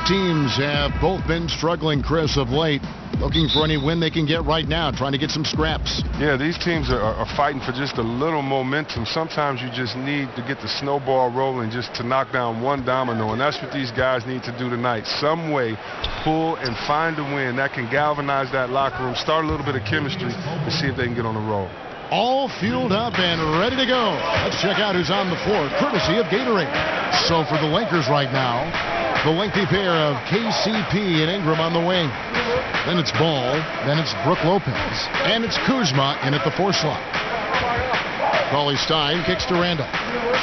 teams have both been struggling, Chris, of late. Looking for any win they can get right now, trying to get some scraps. Yeah, these teams are fighting for just a little momentum. Sometimes you just need to get the snowball rolling just to knock down one domino, and that's what these guys need to do tonight. Some way, pull and find a win that can galvanize that locker room, start a little bit of chemistry, and see if they can get on the roll. All fueled up and ready to go. Let's check out who's on the floor, courtesy of Gatorade. So for the Lakers right now, the lengthy pair of KCP and Ingram on the wing. Then it's Ball, then it's Brook Lopez, and it's Kuzma in at the 4 slot. Cauley-Stein kicks to Randall.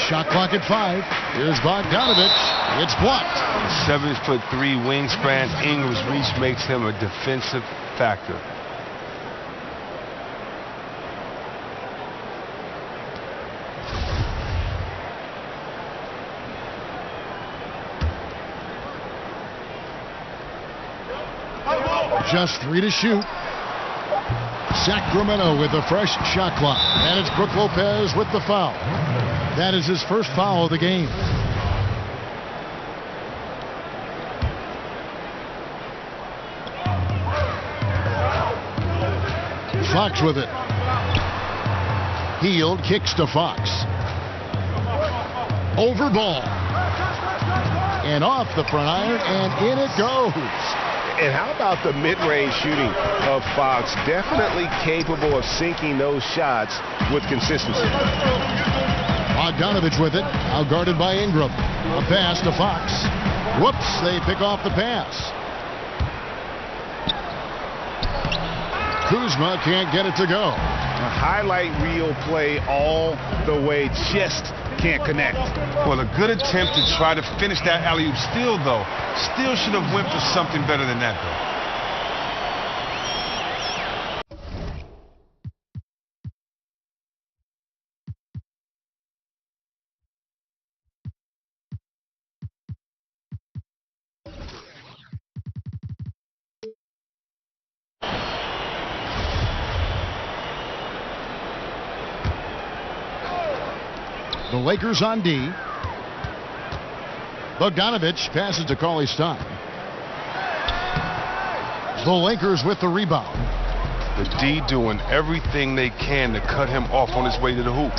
Shot clock at 5. Here's Bogdanovich. It's blocked. 7'3" wingspan. Ingram's reach makes him a defensive factor. Just 3 to shoot. Sacramento with a fresh shot clock. And it's Brook Lopez with the foul. That is his first foul of the game. Fox with it. Hield kicks to Fox. Over Ball. And off the front iron, and in it goes. And how about the mid-range shooting of Fox? Definitely capable of sinking those shots with consistency. Bogdanovich with it. Now guarded by Ingram. A pass to Fox. Whoops, they pick off the pass. Kuzma can't get it to go. A highlight reel play all the way, just can't connect. Well, a good attempt to try to finish that alley-oop. Still should have went for something better than that, though. The Lakers on D. Bogdanovich passes to Cauley-Stein. The Lakers with the rebound. The D doing everything they can to cut him off on his way to the hoop.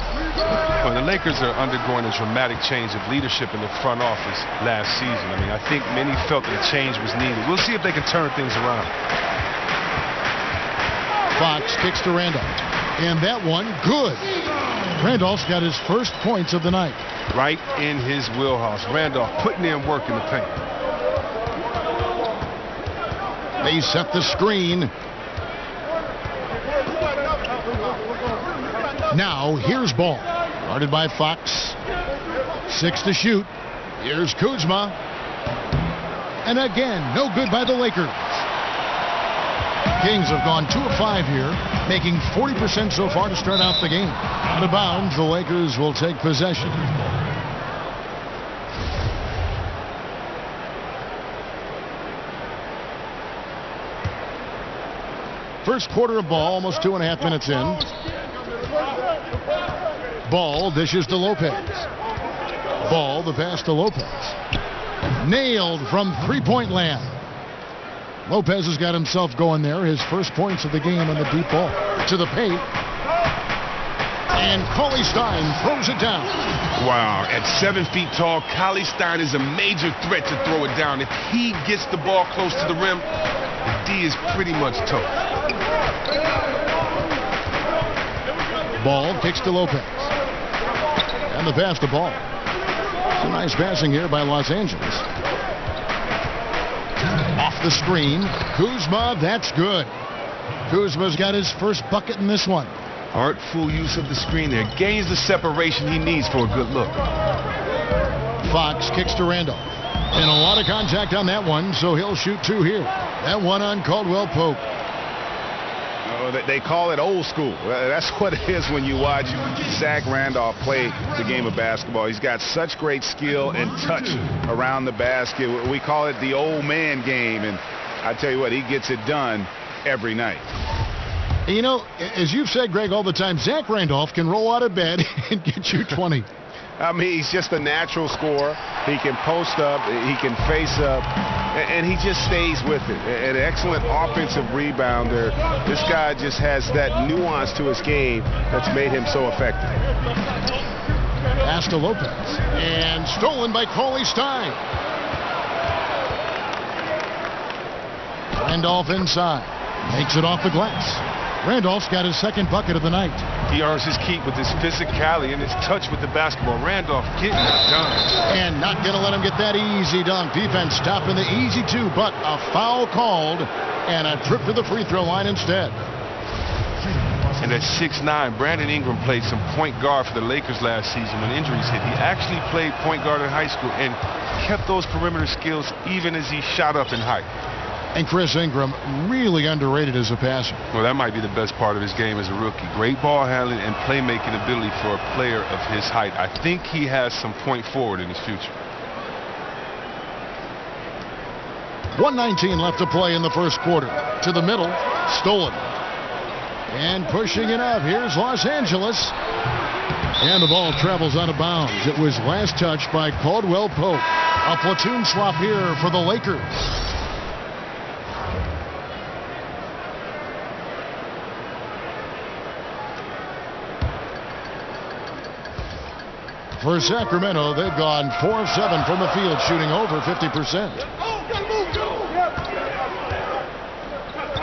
Well, the Lakers are undergoing a dramatic change of leadership in the front office last season. I mean, I think many felt that a change was needed. We'll see if they can turn things around. Fox kicks to Randolph. And that one, good. Randolph's got his first points of the night. Right in his wheelhouse. Randolph putting in work in the paint. They set the screen. Now here's Ball. Guarded by Fox. 6 to shoot. Here's Kuzma. And again, no good by the Lakers. Kings have gone 2 of 5 here, making 40% so far to start out the game. Out of bounds, the Lakers will take possession. First quarter of ball, almost 2.5 minutes in. Ball dishes to Lopez. Ball, the pass to Lopez. Nailed from three-point land. Lopez has got himself going there. His first points of the game on the deep ball. To the paint. And Cauley-Stein throws it down. Wow, at 7 feet tall, Cauley-Stein is a major threat to throw it down. If he gets the ball close to the rim, the D is pretty much toast. Ball kicks to Lopez. And the pass to Ball. Some nice passing here by Los Angeles. Off the screen. Kuzma, that's good. Kuzma's got his first bucket in this one. Artful use of the screen there. Gains the separation he needs for a good look. Fox kicks to Randolph. And a lot of contact on that one, so he'll shoot 2 here. That one on Caldwell Pope. They call it old school. That's what it is when you watch Zach Randolph play the game of basketball. He's got such great skill and touch around the basket. We call it the old man game, and I tell you what, he gets it done every night. You know, as you've said, Greg, all the time, Zach Randolph can roll out of bed and get you 20. I mean, he's just a natural scorer. He can post up. He can face up. and he just stays with it. An excellent offensive rebounder. This guy just has that nuance to his game that's made him so effective. Pass to Lopez, and stolen by Cauley Stein. Randolph inside, makes it off the glass. Randolph's got his second bucket of the night. He earns his keep with his physicality and his touch with the basketball. Randolph getting it done. And not going to let him get that easy dunk. Defense stopping the easy two, but a foul called and a trip to the free throw line instead. And at 6'9", Brandon Ingram played some point guard for the Lakers last season when injuries hit. He actually played point guard in high school and kept those perimeter skills even as he shot up in height. And Chris Ingram, really underrated as a passer. Well, that might be the best part of his game as a rookie. Great ball handling and playmaking ability for a player of his height. I think he has some point forward in his future. 1:19 left to play in the first quarter. To the middle, stolen. And pushing it up, here's Los Angeles. And the ball travels out of bounds. It was last touched by Caldwell Pope. A platoon swap here for the Lakers. For Sacramento, they've gone 4 of 7 from the field, shooting over 50%.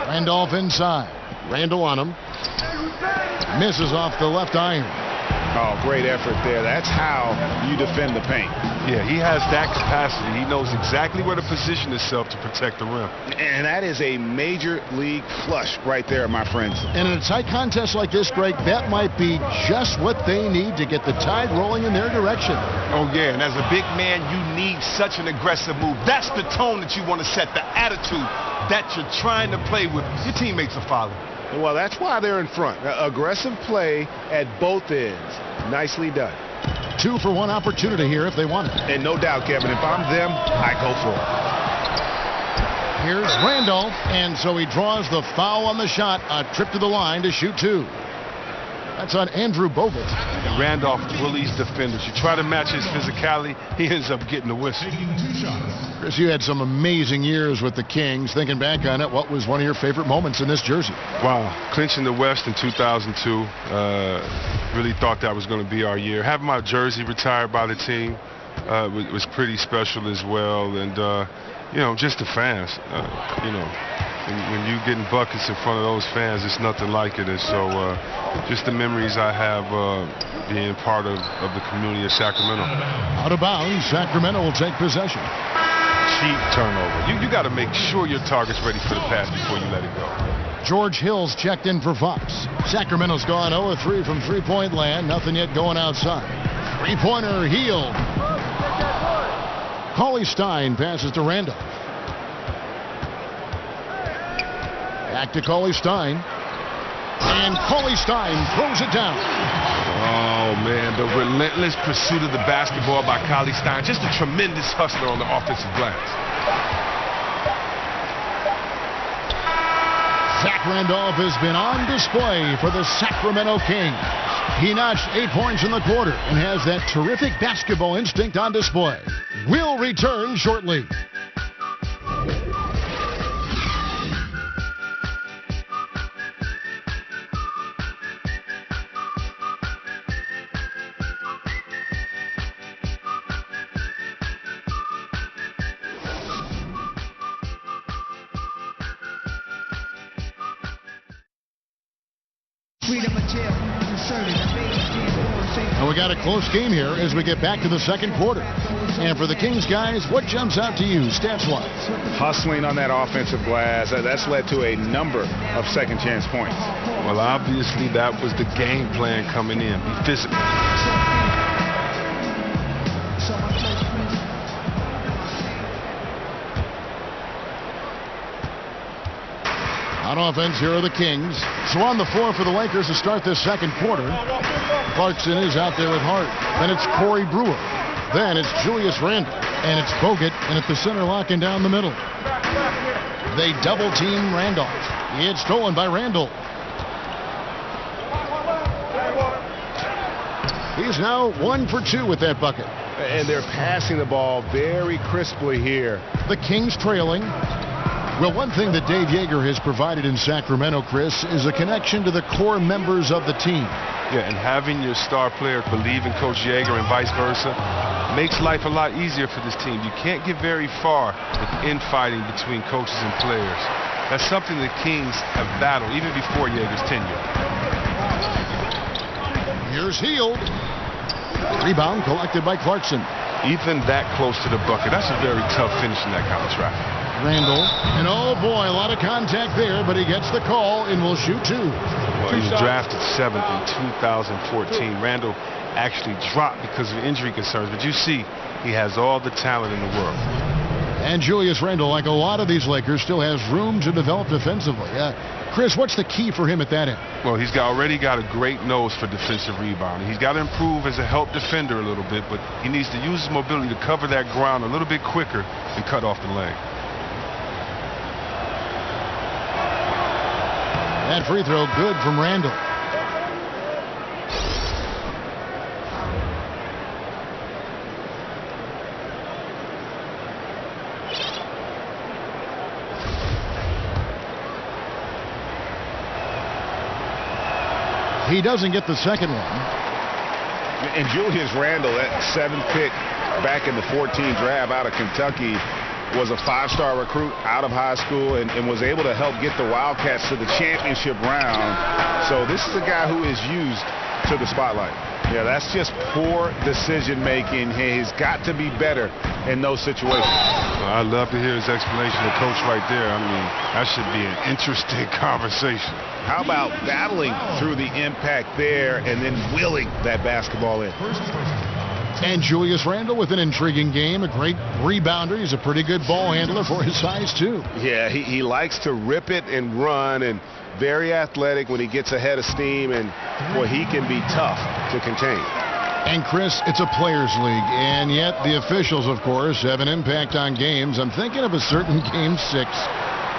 Randolph inside. Randall on him. Misses off the left iron. Oh, great effort there. That's how you defend the paint. Yeah, he has that capacity. He knows exactly where to position himself to protect the rim. And that is a major league flush right there, my friends. And in a tight contest like this, Greg, that might be just what they need to get the tide rolling in their direction. Oh, yeah, and as a big man, you need such an aggressive move. That's the tone that you want to set, the attitude that you're trying to play with. Your teammates are following. Well, that's why they're in front. Aggressive play at both ends. Nicely done. 2 for 1 opportunity here if they want it. And no doubt, Kevin, if I'm them, I go for it. Here's Randolph, and so he draws the foul on the shot. A trip to the line to shoot 2. That's on Andrew Bogut. And Randolph bullies defenders. You try to match his physicality, he ends up getting the whistle. Chris, you had some amazing years with the Kings. Thinking back on it, what was one of your favorite moments in this jersey? Wow, clinching the West in 2002. Really thought that was going to be our year. Having my jersey retired by the team was pretty special as well. And, you know, just the fans, you know. When you're getting buckets in front of those fans, it's nothing like it. And so just the memories I have being part of the community of Sacramento. Out of bounds, Sacramento will take possession. Cheap turnover. You got to make sure your target's ready for the pass before you let it go. George Hill's checked in for Fox. Sacramento's gone 0 of 3 from three-point land. Nothing yet going outside. Three-pointer, Hill. Cauley Stein passes to Randolph. Back to Cauley Stein. And Cauley Stein throws it down. Oh, man, the relentless pursuit of the basketball by Cauley Stein. Just a tremendous hustler on the offensive glass. Zach Randolph has been on display for the Sacramento Kings. He notched 8 points in the quarter and has that terrific basketball instinct on display. We'll return shortly. And we got a close game here as we get back to the second quarter. And for the Kings guys, what jumps out to you stats-wise? Hustling on that offensive glass. That's led to a number of second chance points. Well, obviously that was the game plan coming in. Be physical. On offense, here are the Kings. So on the floor for the Lakers to start this second quarter. Clarkson is out there with Hart. Then it's Corey Brewer. Then it's Julius Randle. And it's Bogut, and at the center, locking down the middle. They double-team Randolph. It's stolen by Randle. He's now 1 for 2 with that bucket. And they're passing the ball very crisply here. The Kings trailing. Well, one thing that Dave Yeager has provided in Sacramento, Chris, is a connection to the core members of the team. Yeah, and having your star player believe in Coach Yeager and vice versa makes life a lot easier for this team. You can't get very far with infighting between coaches and players. That's something the Kings have battled even before Yeager's tenure. Here's Hield. Rebound collected by Clarkson. Even that close to the bucket, that's a very tough finish in that kind of traffic. Randall, and oh boy, a lot of contact there, but he gets the call and will shoot two. Well, he was drafted 7th in 2014. Randall actually dropped because of injury concerns, but you see, he has all the talent in the world. And Julius Randle, like a lot of these Lakers, still has room to develop defensively. Chris, what's the key for him at that end? Well, he's already got a great nose for defensive rebounding. He's got to improve as a help defender a little bit, but he needs to use his mobility to cover that ground a little bit quicker and cut off the lane. That free throw good from Randall. He doesn't get the second one. And Julius Randle, that 7th pick back in the 14 draft out of Kentucky, was a 5-star recruit out of high school and was able to help get the Wildcats to the championship round. So this is a guy who is used to the spotlight. Yeah, that's just poor decision making. He's got to be better in those situations. Well, I'd love to hear his explanation of coach right there. I mean, that should be an interesting conversation. How about battling through the impact there and then willing that basketball in? And Julius Randle with an intriguing game, a great rebounder. He's a pretty good ball handler for his size, too. Yeah, he likes to rip it and run, and very athletic when he gets ahead of steam, and boy, he can be tough to contain. And Chris, it's a players' league, and yet the officials, of course, have an impact on games. I'm thinking of a certain Game 6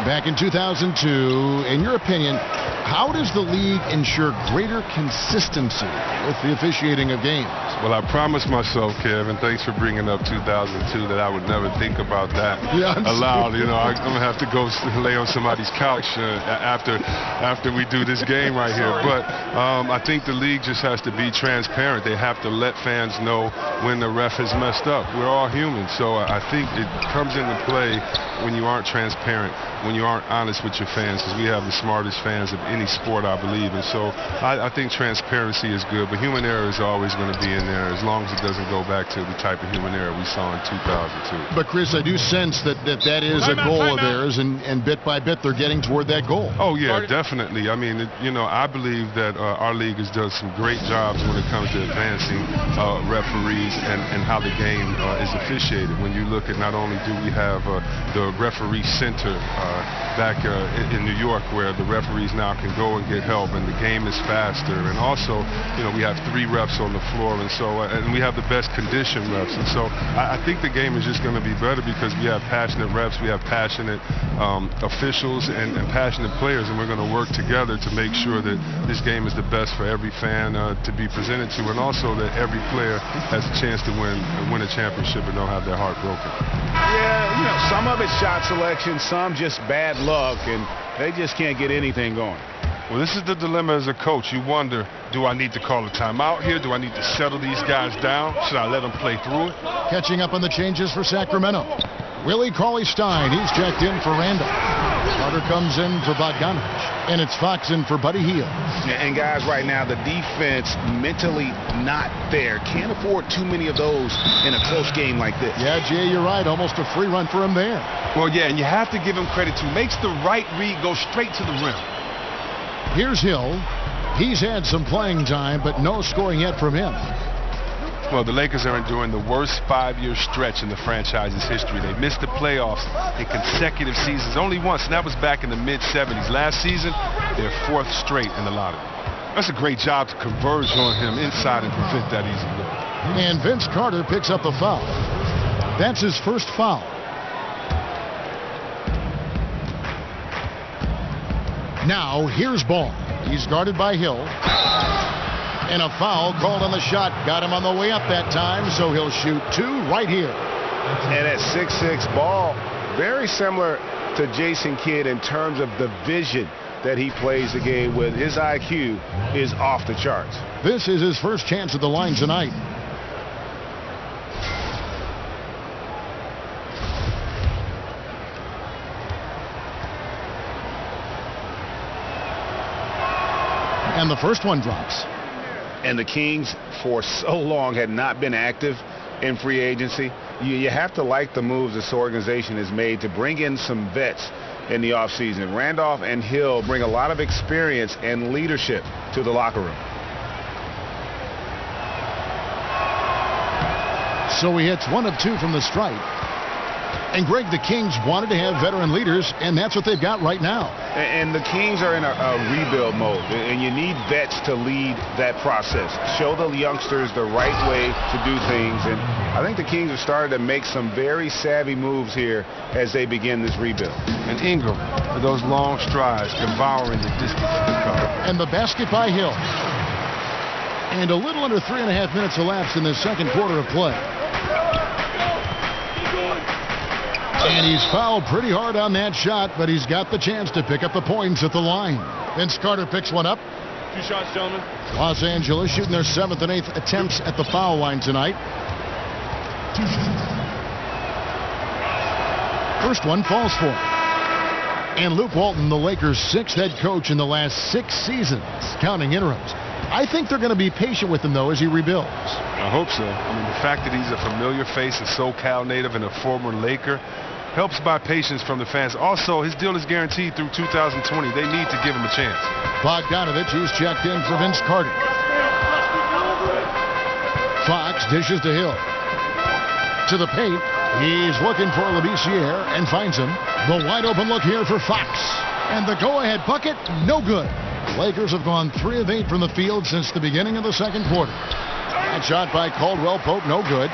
back in 2002. In your opinion, how does the league ensure greater consistency with the officiating of games? Well, I promised myself, Kevin, thanks for bringing up 2002, that I would never think about that aloud. You know, I'm going to have to go lay on somebody's couch after we do this game right here. But I think the league just has to be transparent. They have to let fans know when the ref has messed up. We're all human, so I think it comes into play when you aren't transparent, when you aren't honest with your fans, because we have the smartest fans of any sport, I believe. And so I think transparency is good, but human error is always going to be in there as long as it doesn't go back to the type of human error we saw in 2002. But Chris, I do sense that is a goal of theirs, and bit by bit they're getting toward that goal. Oh yeah, definitely. I mean, you know, I believe that our league has done some great jobs when it comes to advancing referees and how the game is officiated. When you look at, not only do we have the referee center back in New York, where the referees now can go and get help, and the game is faster, and also, you know, we have 3 refs on the floor, and so and we have the best conditioned refs, and so I think the game is just going to be better because we have passionate refs, we have passionate officials, and passionate players, and we're going to work together to make sure that this game is the best for every fan to be presented to, and also that every player has a chance to win a championship and don't have their heart broken. Yeah, you know, some of it's shot selection, some just bad luck, and they just can't get anything going. Well, this is the dilemma as a coach. You wonder, do I need to call a timeout here? Do I need to settle these guys down? Should I let them play through it? Catching up on the changes for Sacramento. Willie Cauley-Stein, he's checked in for Randall. Carter comes in for Bogdanovich, and it's Fox in for Buddy Hield. And guys, right now, the defense mentally not there. Can't afford too many of those in a close game like this. Yeah, Jay, you're right. Almost a free run for him there. Well, yeah, and you have to give him credit, too. Makes the right read, go straight to the rim. Here's Hill. He's had some playing time, but no scoring yet from him. Well, the Lakers are enduring the worst 5-year stretch in the franchise's history. They missed the playoffs in consecutive seasons only once, and that was back in the mid-'70s. Last season, their 4th straight in the lottery. That's a great job to converge on him inside and prevent that easy look. And Vince Carter picks up the foul. That's his first foul. Now, here's Ball. He's guarded by Hill. And a foul called on the shot. Got him on the way up that time, so he'll shoot 2 right here. And at 6'6", Ball, very similar to Jason Kidd in terms of the vision that he plays the game with. His IQ is off the charts. This is his first chance at the line tonight. And the first one drops. And the Kings, for so long, had not been active in free agency. You have to like the moves this organization has made to bring in some vets in the offseason. Randolph and Hill bring a lot of experience and leadership to the locker room. So he hits 1 of 2 from the stripe. And Greg, the Kings wanted to have veteran leaders, and that's what they've got right now. And the Kings are in a rebuild mode, and you need vets to lead that process. Show the youngsters the right way to do things, and I think the Kings have started to make some very savvy moves here as they begin this rebuild. And Ingram, with those long strides, devouring the distance to cover. And the basket by Hill. And a little under 3.5 minutes elapsed in the second quarter of play. And he's fouled pretty hard on that shot, but he's got the chance to pick up the points at the line. Vince Carter picks one up. 2 shots, gentlemen. Los Angeles shooting their 7th and 8th attempts at the foul line tonight. First one falls for him. And Luke Walton, the Lakers' 6th head coach in the last 6 seasons, counting interims. I think they're going to be patient with him, though, as he rebuilds. I hope so. I mean, the fact that he's a familiar face, a SoCal native, and a former Laker helps buy patience from the fans. Also, his deal is guaranteed through 2020. They need to give him a chance. Bogdanovich, he's checked in for Vince Carter. Fox dishes to Hill. To the paint. He's looking for Labissiere and finds him. The wide open look here for Fox. And the go-ahead bucket, no good. Lakers have gone 3 of 8 from the field since the beginning of the second quarter. That shot by Caldwell Pope, no good.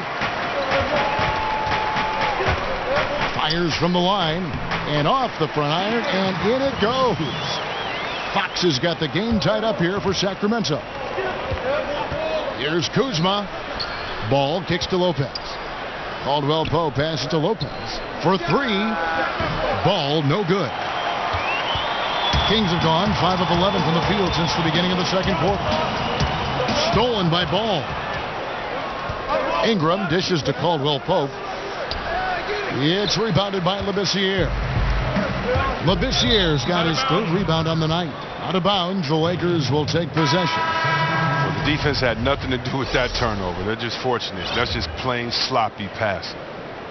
Fires from the line and off the front iron, and in it goes. Fox has got the game tied up here for Sacramento. Here's Kuzma. Ball kicks to Lopez. Caldwell Pope passes to Lopez for 3. Ball no good. Kings have gone 5 of 11 from the field since the beginning of the second quarter. Stolen by Ball. Ingram dishes to Caldwell Pope. It's rebounded by Labissiere. Labissiere's got his 3rd rebound on the night. Out of bounds, the Lakers will take possession. Well, the defense had nothing to do with that turnover. They're just fortunate. That's just plain sloppy passing.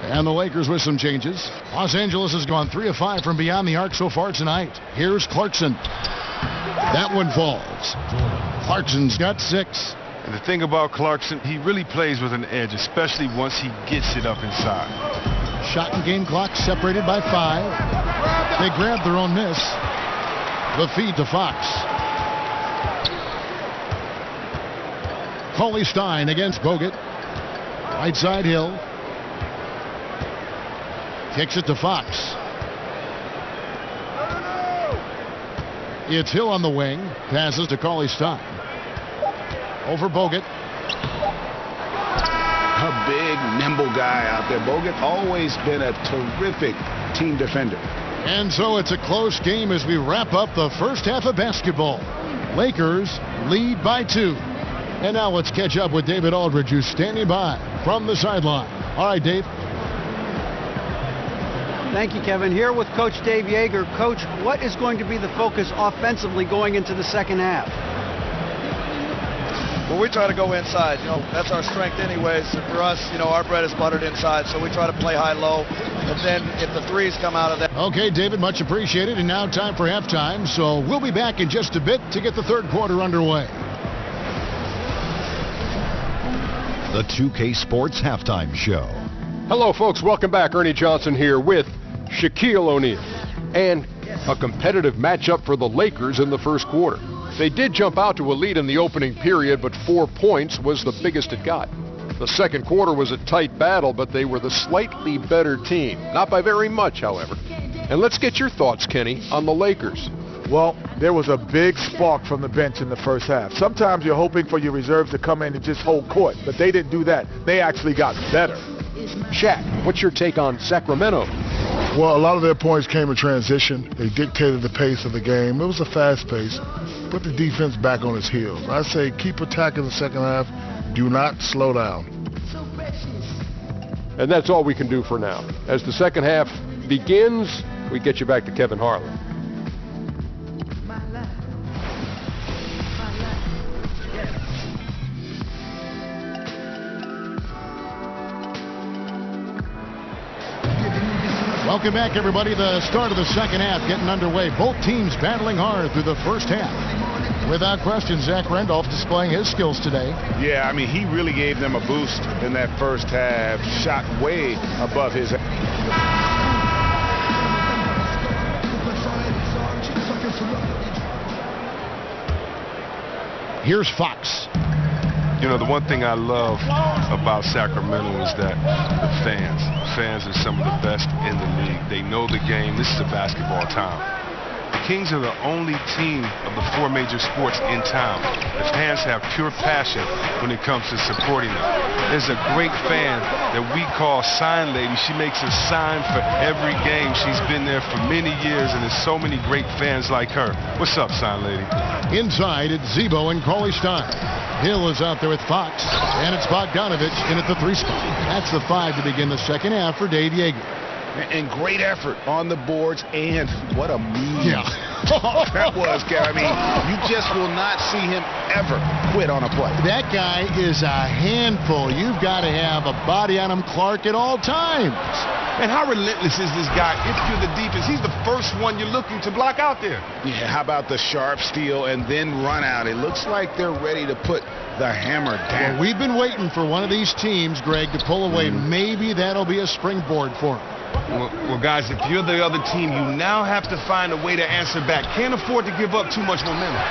And the Lakers with some changes. Los Angeles has gone 3 of 5 from beyond the arc so far tonight. Here's Clarkson. That one falls. Clarkson's got 6. And the thing about Clarkson, he really plays with an edge, especially once he gets it up inside. Shot and game clock separated by 5. They grab their own miss. The feed to Fox. Cauley Stein against Bogut. Right side Hill. Kicks it to Fox. It's Hill on the wing. Passes to Cauley Stein. Over Bogut. A big, nimble guy out there. Bogut always been a terrific team defender. And so it's a close game as we wrap up the first half of basketball. Lakers lead by 2. And now let's catch up with David Aldridge, who's standing by from the sideline. All right, Dave. Thank you, Kevin. Here with Coach Dave Yeager. Coach, what is going to be the focus offensively going into the second half? Well, we try to go inside. You know, that's our strength anyways. And for us, you know, our bread is buttered inside, so we try to play high-low. And then if the threes come out of that. Okay, David, much appreciated. And now time for halftime. So we'll be back in just a bit to get the third quarter underway. The 2K Sports Halftime Show. Hello, folks. Welcome back. Ernie Johnson here with Shaquille O'Neal. And a competitive matchup for the Lakers in the first quarter. They did jump out to a lead in the opening period, but 4 points was the biggest it got. The second quarter was a tight battle, but they were the slightly better team. Not by very much, however. And let's get your thoughts, Kenny, on the Lakers. Well, there was a big spark from the bench in the first half. Sometimes you're hoping for your reserves to come in and just hold court, but they didn't do that. They actually got better. Shaq, what's your take on Sacramento? Well, a lot of their points came in transition. They dictated the pace of the game. It was a fast pace. Put the defense back on its heels. I say keep attacking the second half. Do not slow down. And that's all we can do for now. As the second half begins, we get you back to Kevin Harlan. Welcome back, everybody. The start of the second half getting underway. Both teams battling hard through the first half. Without question, Zach Randolph displaying his skills today. Yeah, I mean, he really gave them a boost in that first half. Shot way above his. Here's Fox. You know, the one thing I love about Sacramento is that the fans are some of the best in the league. They know the game. This is a basketball town. The Kings are the only team of the 4 major sports in town. The fans have pure passion when it comes to supporting them. There's a great fan that we call Sign Lady. She makes a sign for every game. She's been there for many years, and there's so many great fans like her. What's up, Sign Lady? Inside, it's Zebo and Cauley Stein. Hill is out there with Fox, and it's Bogdanovich in at the 3 spot. That's the 5 to begin the second half for Dave Yeager. And great effort on the boards, and what a move. Yeah. That was, I mean, you just will not see him ever quit on a play. That guy is a handful. You've got to have a body on him, Clark, at all times. And how relentless is this guy? If you're the defense, he's the first one you're looking to block out there. Yeah, how about the sharp steal and then run out? It looks like they're ready to put the hammer down. Well, we've been waiting for one of these teams, Greg, to pull away. Maybe that'll be a springboard for him. Well, guys, if you're the other team, you now have to find a way to answer back. Can't afford to give up too much momentum.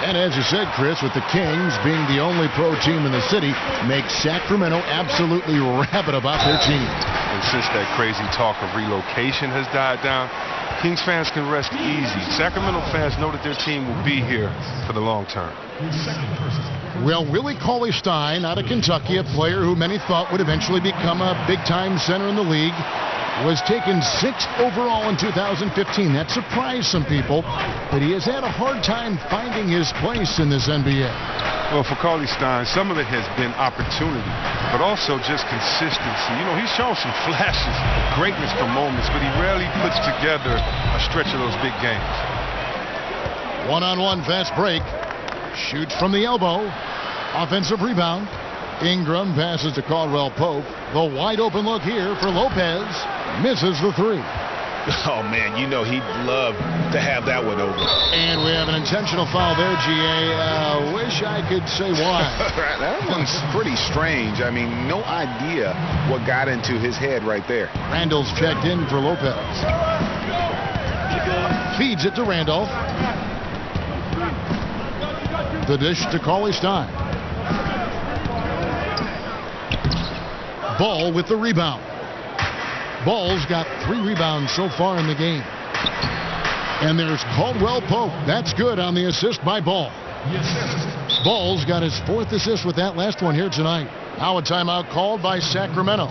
And as you said, Chris, with the Kings being the only pro team in the city, makes Sacramento absolutely rabid about their team. And since that crazy talk of relocation has died down, Kings fans can rest easy. Sacramento fans know that their team will be here for the long term. Well, Willie Cauley-Stein out of Kentucky, a player who many thought would eventually become a big-time center in the league, was taken 6th overall in 2015. That surprised some people, but he has had a hard time finding his place in this NBA. Well, for Cauley-Stein, some of it has been opportunity, but also just consistency. You know, he's shown some flashes, greatness for moments, but he rarely puts together a stretch of those big games. One-on-one fast break. Shoots from the elbow. Offensive rebound. Ingram passes to Caldwell Pope. The wide open look here for Lopez. Misses the 3. Oh, man, you know he'd love to have that one over. And we have an intentional foul there, GA. Wish I could say why. That one's pretty strange. I mean, no idea what got into his head right there. Randall's checked in for Lopez. Feeds it to Randolph. The dish to Cauley-Stein. Ball with the rebound. Ball's got 3 rebounds so far in the game. And there's Caldwell Pope. That's good on the assist by Ball. Ball's got his 4th assist with that last one here tonight. Now a timeout called by Sacramento.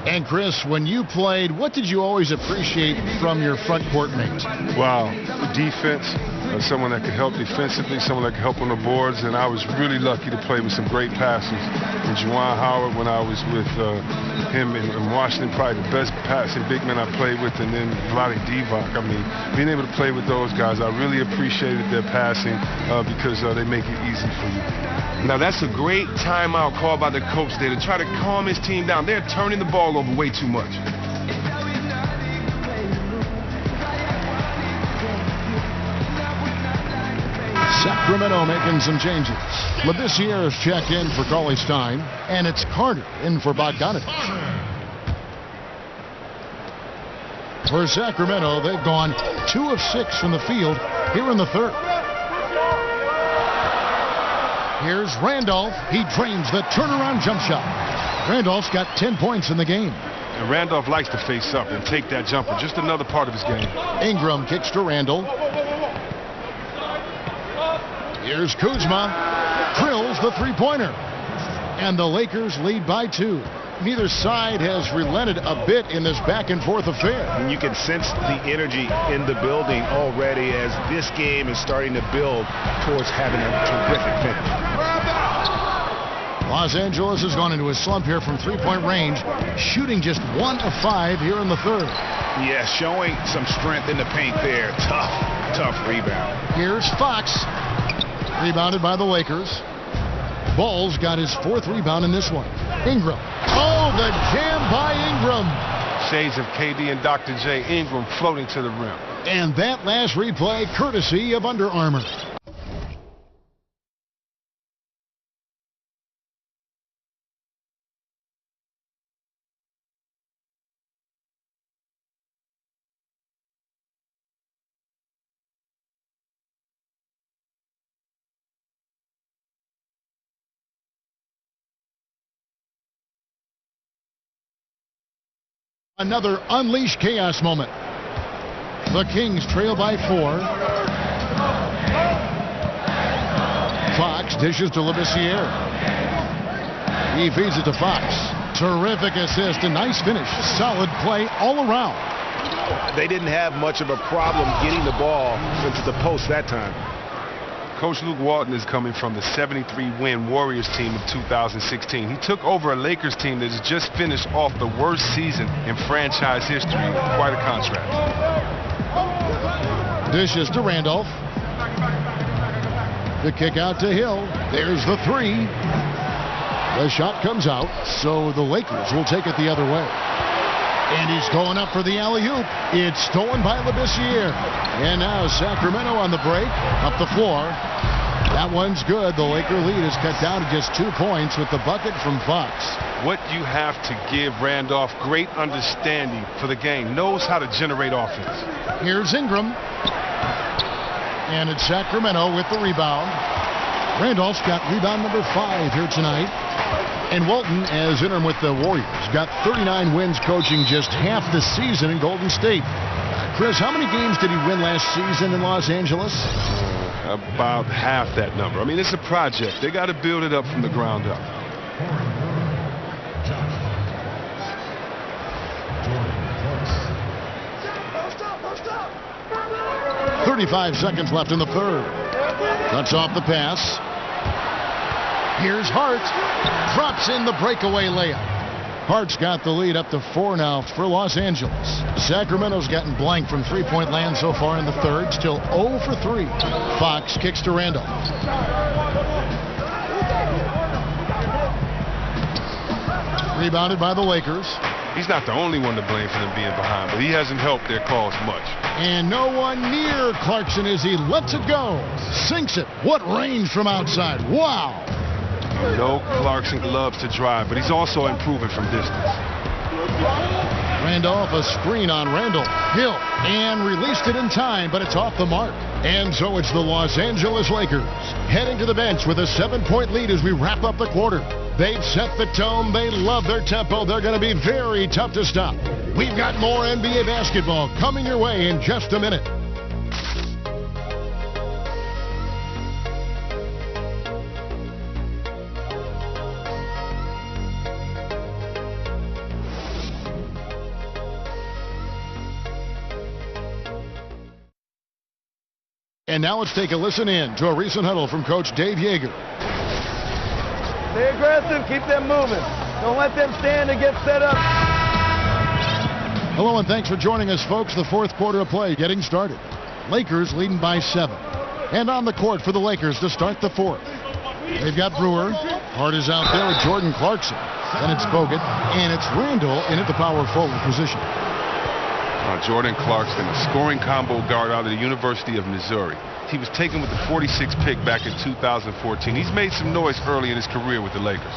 And Chris, when you played, what did you always appreciate from your front court mates? Wow, defense. Someone that could help defensively, someone that could help on the boards, and I was really lucky to play with some great passers. And Juwan Howard, when I was with him in Washington, probably the best passing big man I played with, and then Vlade Divac. I mean, being able to play with those guys, I really appreciated their passing because they make it easy for you. Now, that's a great timeout call by the coach there to try to calm his team down. They're turning the ball over way too much. Sacramento making some changes. Labissiere is checked in for Cauley-Stein, and it's Carter in for Bogdanovich. For Sacramento, they've gone 2 of 6 from the field here in the 3rd. Here's Randolph. He drains the turnaround jump shot. Randolph's got 10 points in the game. And Randolph likes to face up and take that jumper. Just another part of his game. Ingram kicks to Randall. Here's Kuzma. Drills the three-pointer. And the Lakers lead by 2. Neither side has relented a bit in this back-and-forth affair. And you can sense the energy in the building already as this game is starting to build towards having a terrific finish. Los Angeles has gone into a slump here from three-point range, shooting just 1 of 5 here in the third. Yeah, showing some strength in the paint there. Tough rebound. Here's Fox. Rebounded by the Lakers. Ball's got his 4th rebound in this one. Ingram. Oh, the jam by Ingram. Shades of KD and Dr. J. Ingram floating to the rim. And that last replay courtesy of Under Armour. Another unleashed chaos moment. The Kings trail by 4. Fox dishes to Labissiere. He feeds it to Fox. Terrific assist, a nice finish. Solid play all around. They didn't have much of a problem getting the ball into the post that time. Coach Luke Walton is coming from the 73-win Warriors team of 2016. He took over a Lakers team that has just finished off the worst season in franchise history. Quite a contrast. Dishes to Randolph. The kick out to Hill. There's the 3. The shot comes out, so the Lakers will take it the other way. And he's going up for the alley-oop. It's stolen by Labissiere. And now Sacramento on the break. Up the floor. That one's good. The Laker lead is cut down to just 2 points with the bucket from Fox. What you have to give Randolph, great understanding for the game. Knows how to generate offense. Here's Ingram. And it's Sacramento with the rebound. Randolph's got rebound number 5 here tonight. And Walton, as interim with the Warriors, got 39 wins coaching just half the season in Golden State. Chris, how many games did he win last season in Los Angeles? About half that number. I mean, it's a project. They got to build it up from the ground up. 35 seconds left in the third. Cuts off the pass. Here's Hart. Drops in the breakaway layup. Hart's got the lead up to 4 now for Los Angeles. Sacramento's gotten blank from three-point land so far in the third. Still 0 for 3. Fox kicks to Randolph. Rebounded by the Lakers. He's not the only one to blame for them being behind, but he hasn't helped their cause much. And no one near Clarkson as he lets it go. Sinks it. What range from outside. Wow. You know Clarkson loves to drive, but he's also improving from distance. Randolph, a screen on Randall. Hill, and released it in time, but it's off the mark. And so it's the Los Angeles Lakers heading to the bench with a 7-point lead as we wrap up the quarter. They've set the tone. They love their tempo. They're going to be very tough to stop. We've got more NBA basketball coming your way in just a minute. And now let's take a listen in to a recent huddle from Coach Dave Yeager. Stay aggressive, keep them moving. Don't let them stand and get set up. Hello and thanks for joining us, folks. The fourth quarter of play getting started. Lakers leading by 7. And on the court for the Lakers to start the fourth. They've got Brewer. Hart is out there with Jordan Clarkson. Then it's Bogut. And it's Randall in at the power forward position. Jordan Clarkson, a scoring combo guard out of the University of Missouri. He was taken with the 46th pick back in 2014. He's made some noise early in his career with the Lakers.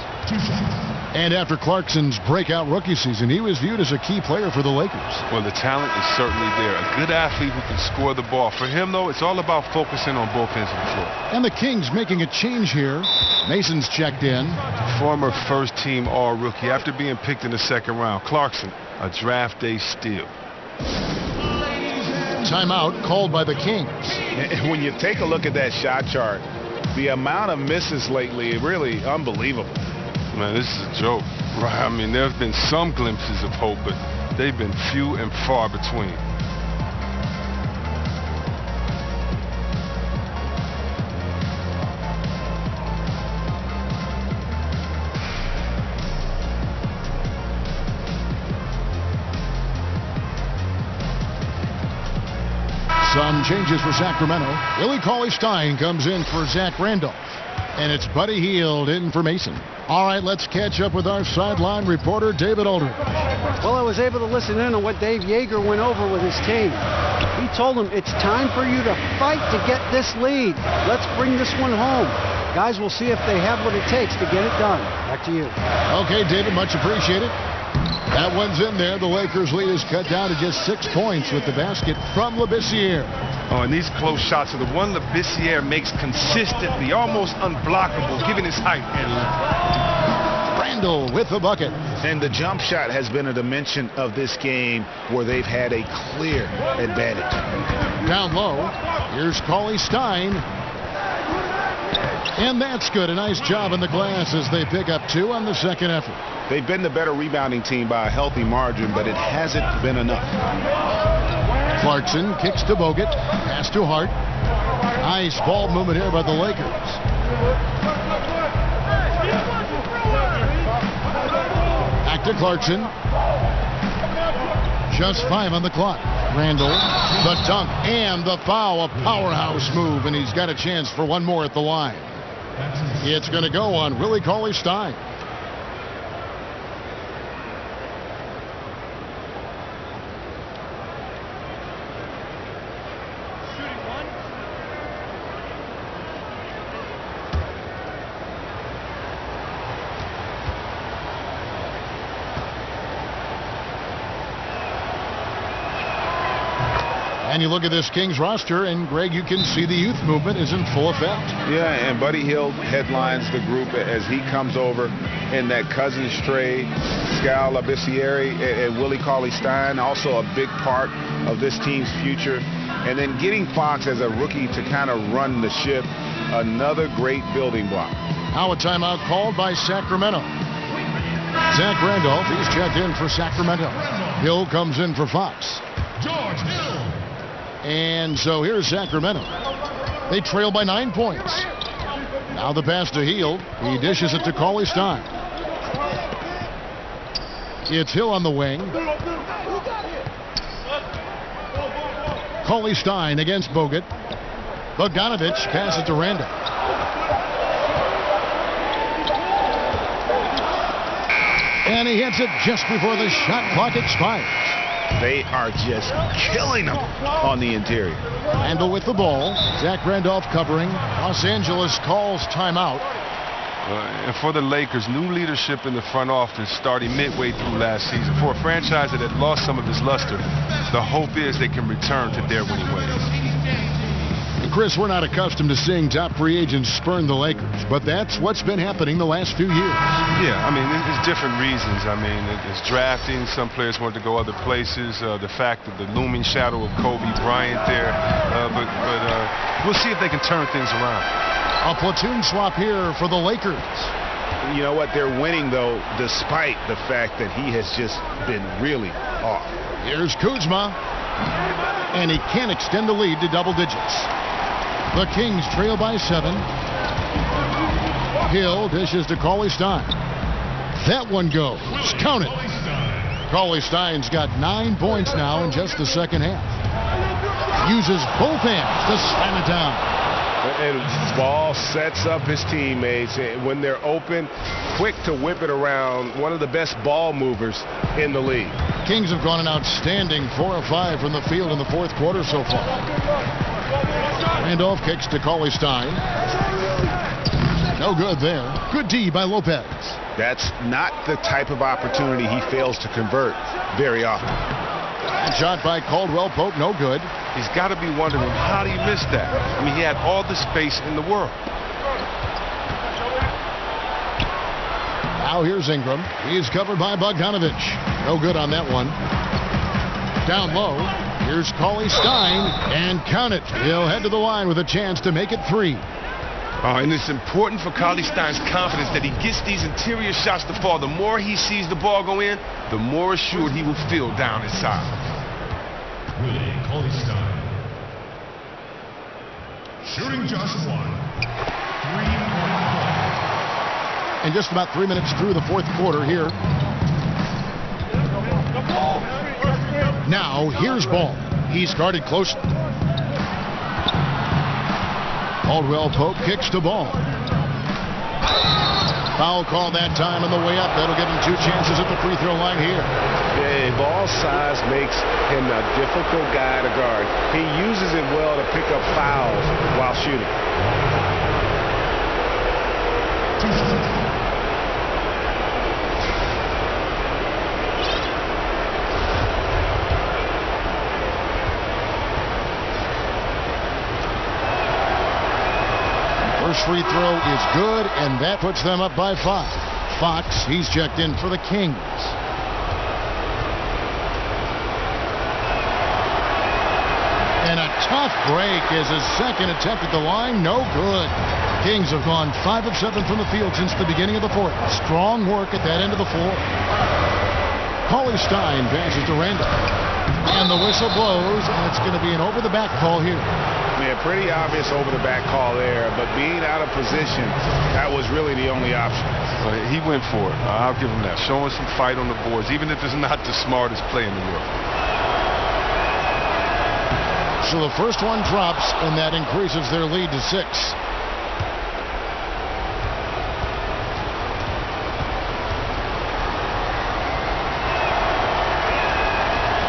And after Clarkson's breakout rookie season, he was viewed as a key player for the Lakers. Well, the talent is certainly there. A good athlete who can score the ball. For him, though, it's all about focusing on both ends of the floor. And the Kings making a change here. Mason's checked in. Former first-team all-rookie after being picked in the second round. Clarkson, a draft day steal. Timeout called by the Kings. And when you take a look at that shot chart, The amount of misses lately, really unbelievable. Man, this is a joke. Right? I mean, there have been some glimpses of hope, but they've been few and far between. Some changes for Sacramento. Willie Cauley-Stein comes in for Zach Randolph. And it's Buddy Hield in for Mason. All right, let's catch up with our sideline reporter, David Aldridge. Well, I was able to listen in on what Dave Yeager went over with his team. He told them it's time for you to fight to get this lead. Let's bring this one home. Guys, we'll see if they have what it takes to get it done. Back to you. Okay, David, much appreciated. That one's in there. The Lakers' lead is cut down to just 6 points with the basket from Labissiere. Oh, and these close shots are the one Labissiere makes consistently, almost unblockable, given his height. And Randall with the bucket. And the jump shot has been a dimension of this game where they've had a clear advantage. Down low, here's Cauley-Stein. And that's good. A nice job in the glass as they pick up 2 on the second effort. They've been the better rebounding team by a healthy margin, but it hasn't been enough. Clarkson kicks to Bogut. Pass to Hart. Nice ball movement here by the Lakers. Back to Clarkson. Just 5 on the clock. Randall, the dunk, and the foul. A powerhouse move, and he's got a chance for one more at the line. It's going to go on Willie Cauley-Stein. And you look at this Kings roster, and Greg, you can see the youth movement is in full effect. Yeah, and Buddy Hield headlines the group as he comes over in that Cousins trade. Skal Labissiere and Willie Cauley-Stein, also a big part of this team's future. And then getting Fox as a rookie to kind of run the ship, another great building block. Now a timeout called by Sacramento. Zach Randolph, he's checked in for Sacramento. Hill comes in for Fox. George Hill. And so here's Sacramento. They trail by 9 points. Now the pass to Hield. He dishes it to Cauley-Stein. It's Hill on the wing. Cauley-Stein against Bogut. Bogdanovich passes to Randall. And he hits it just before the shot clock expires. They are just killing them on the interior. Randall with the ball. Zach Randolph covering. Los Angeles calls timeout. And for the Lakers, new leadership in the front office starting midway through last season. For a franchise that had lost some of its luster, the hope is they can return to their winning ways. Chris, we're not accustomed to seeing top free agents spurn the Lakers, but that's what's been happening the last few years. Yeah, I mean, it's different reasons. I mean, it's drafting. Some players want to go other places. The fact of the looming shadow of Kobe Bryant there. But we'll see if they can turn things around. A platoon swap here for the Lakers. You know what? They're winning, though, despite the fact that he has just been really off. Here's Kuzma. And he can't extend the lead to double digits. The Kings trail by 7. Hill dishes to Cauley-Stein. That one goes. Count it. Cauley-Stein's got 9 points now in just the second half. Uses both hands to slam it down. And Ball sets up his teammates when they're open, quick to whip it around. One of the best ball movers in the league. Kings have gone an outstanding 4 of 5 from the field in the fourth quarter so far. Randolph kicks to Cauley-Stein. No good there. Good D by Lopez. That's not the type of opportunity he fails to convert very often. That shot by Caldwell Pope, no good. He's got to be wondering, how do you miss that? I mean, he had all the space in the world. Now here's Ingram. He's covered by Bogdanovich. No good on that one. Down low. Here's Cauley-Stein, and count it. He'll head to the line with a chance to make it 3. And it's important for Cauley-Stein's confidence that he gets these interior shots to fall. The more he sees the ball go in, the more assured he will feel down inside. Willie Cauley-Stein. Shooting just one. 3-point play. And just about 3 minutes through the fourth quarter here. Now, here's Ball. He's guarded closely. Caldwell Pope kicks to Ball. Foul call that time on the way up. That'll give him 2 chances at the free throw line here. Yeah, Ball's size makes him a difficult guy to guard. He uses it well to pick up fouls while shooting. First free throw is good, and that puts them up by 5. Fox, he's checked in for the Kings. And a tough break is his second attempt at the line. No good. Kings have gone 5 of 7 from the field since the beginning of the fourth. Strong work at that end of the floor. Cauley-Stein passes to Randall. And the whistle blows, and it's going to be an over-the-back call here. Yeah, pretty obvious over-the-back call there, but being out of position, that was really the only option. He went for it. I'll give him that. Showing some fight on the boards, even if it's not the smartest play in the world. So the first one drops, and that increases their lead to 6.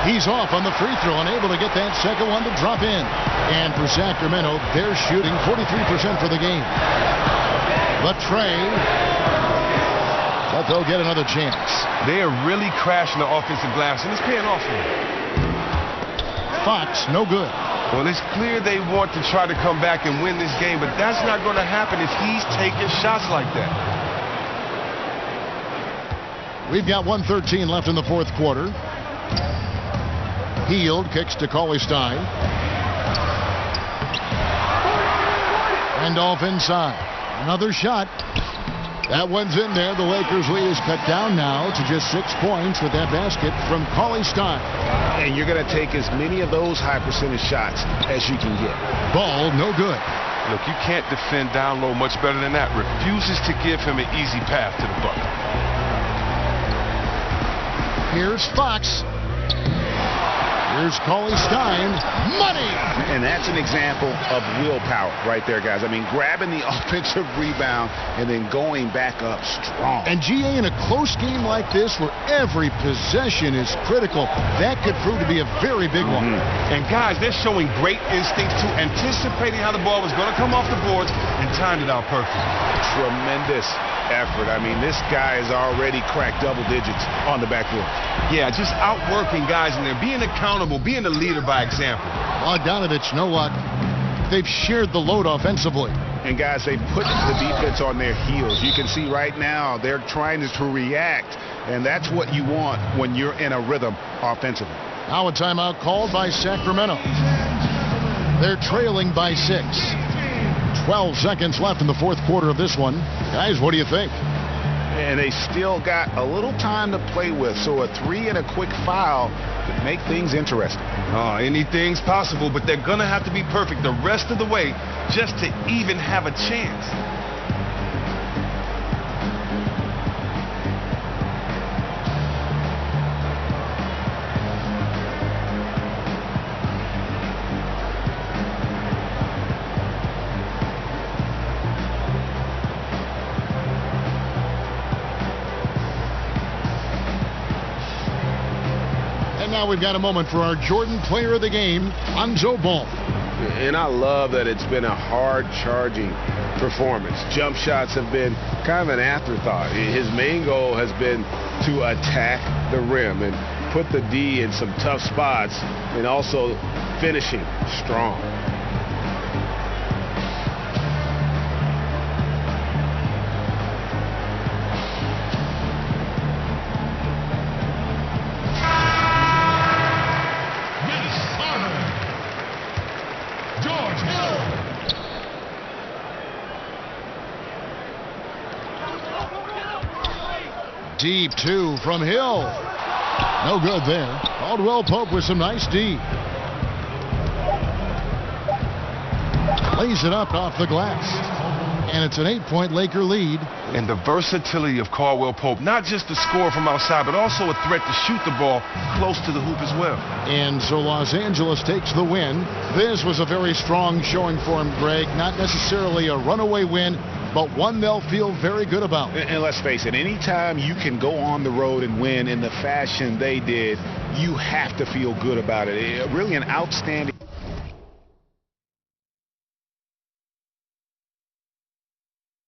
He's off on the free throw, unable to get that second one to drop in. And for Sacramento, they're shooting 43% for the game. But Trey, but they'll get another chance. They are really crashing the offensive glass, and it's paying off for them. Fox, no good. Well, it's clear they want to try to come back and win this game, but that's not going to happen if he's taking shots like that. We've got 1:13 left in the fourth quarter. Heald kicks to Cauley-Stein. Randolph inside. Another shot. That one's in there. The Lakers' lead is cut down now to just 6 points with that basket from Cauley-Stein. And you're going to take as many of those high percentage shots as you can get. Ball, no good. Look, you can't defend down low much better than that. Refuses to give him an easy path to the bucket. Here's Fox. Here's Cauley-Stein. Money! And that's an example of willpower right there, guys. I mean, grabbing the offensive rebound and then going back up strong. And GA, in a close game like this where every possession is critical, that could prove to be a very big one. And guys, they're showing great instincts too, anticipating how the ball was going to come off the boards and timed it out perfectly. Tremendous effort. I mean, this guy has already cracked double digits on the backboard. Yeah, just outworking guys in there, being accountable, being a leader by example. Bogdanovich, no luck. They've shared the load offensively. And guys, they put the defense on their heels. You can see right now they're trying to react, and that's what you want when you're in a rhythm offensively. Now a timeout called by Sacramento. They're trailing by 6. 12 seconds left in the fourth quarter of this one. Guys, what do you think? And they still got a little time to play with, so a 3 and a quick foul could make things interesting. Anything's possible, but they're going to have to be perfect the rest of the way just to even have a chance. Now we've got a moment for our Jordan Player of the Game, Lonzo Ball. And I love that it's been a hard-charging performance. Jump shots have been kind of an afterthought. His main goal has been to attack the rim and put the D in some tough spots and also finishing strong. Deep 2 from Hill. No good there. Caldwell Pope with some nice D. Lays it up off the glass. And it's an 8-point Laker lead. And the versatility of Caldwell Pope, not just to score from outside, but also a threat to shoot the ball close to the hoop as well. And so Los Angeles takes the win. This was a very strong showing for him, Greg. Not necessarily a runaway win, but one they'll feel very good about. And let's face it, anytime you can go on the road and win in the fashion they did, you have to feel good about it. Really an outstanding